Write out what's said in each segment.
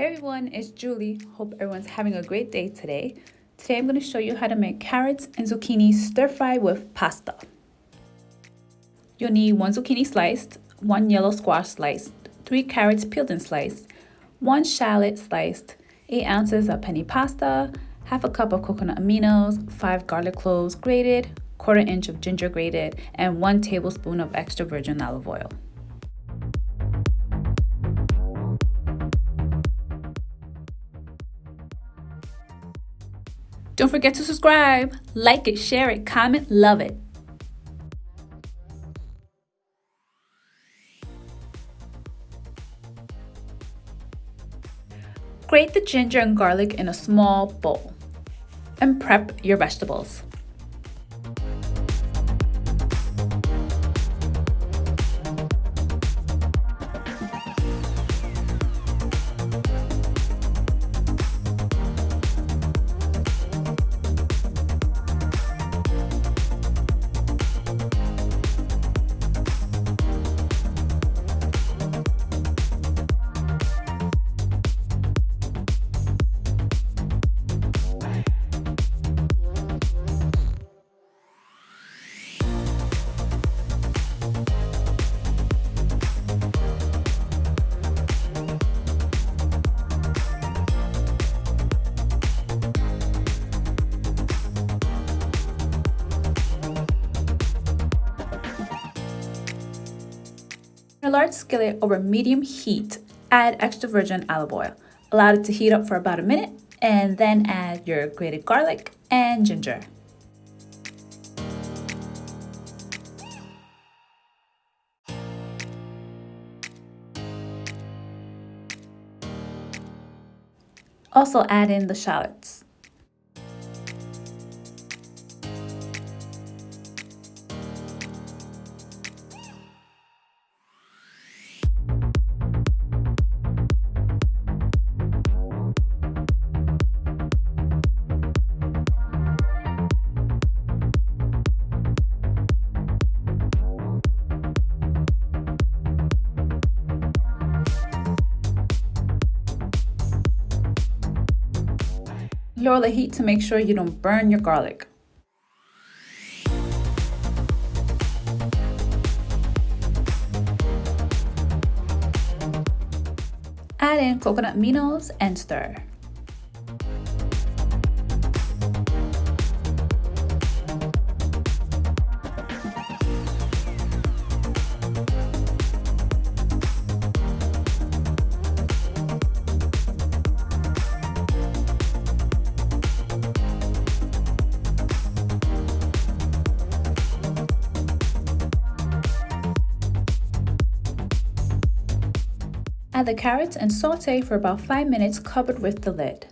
Hey everyone, it's Julie. Hope everyone's having a great day today. Today I'm going to show you how to make carrots and zucchini stir fry with pasta. You'll need 1 zucchini sliced, 1 yellow squash sliced, 3 carrots peeled and sliced, 1 shallot sliced, 8 ounces of penne pasta, half a cup of coconut aminos, 5 garlic cloves grated, 1/4 inch of ginger grated, and 1 tablespoon of extra virgin olive oil. Don't forget to subscribe, like it, share it, comment, love it. Grate the ginger and garlic in a small bowl and prep your vegetables. In a large skillet over medium heat, add extra virgin olive oil. Allow it to heat up for about a minute and then add your grated garlic and ginger. Also add in the shallots. Lower the heat to make sure you don't burn your garlic. Add in coconut aminos and stir. Add the carrots and saute for about 5 minutes covered with the lid.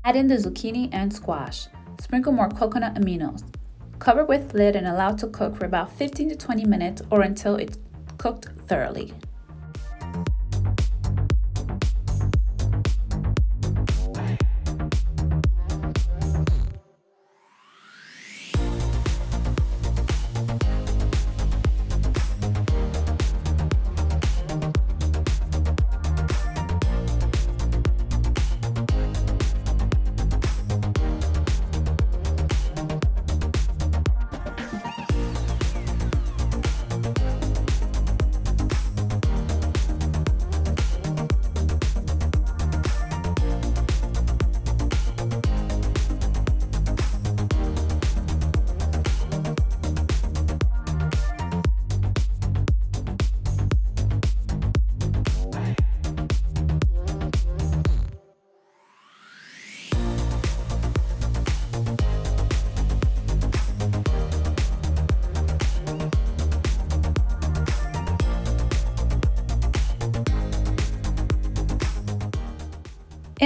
Add in the zucchini and squash. Sprinkle more coconut aminos. Cover with lid and allow to cook for about 15 to 20 minutes or until it's cooked thoroughly.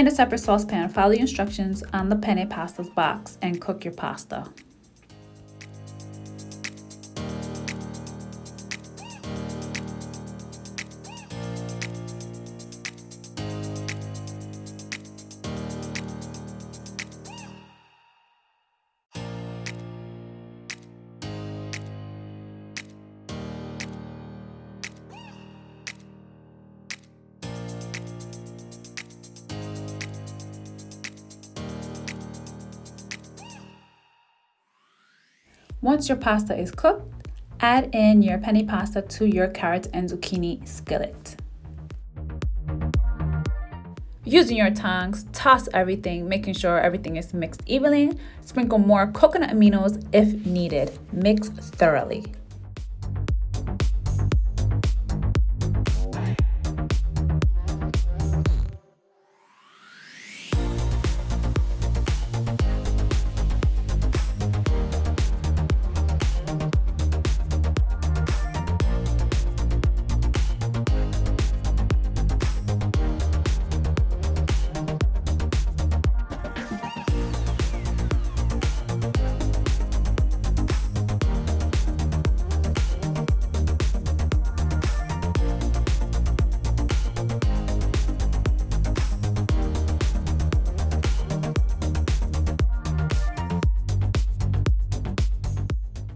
In a separate saucepan, follow the instructions on the penne pasta's box and cook your pasta. Once your pasta is cooked, add in your penne pasta to your carrots and zucchini skillet. Using your tongs, toss everything, making sure everything is mixed evenly. Sprinkle more coconut aminos if needed. Mix thoroughly.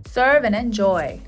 Serve and enjoy.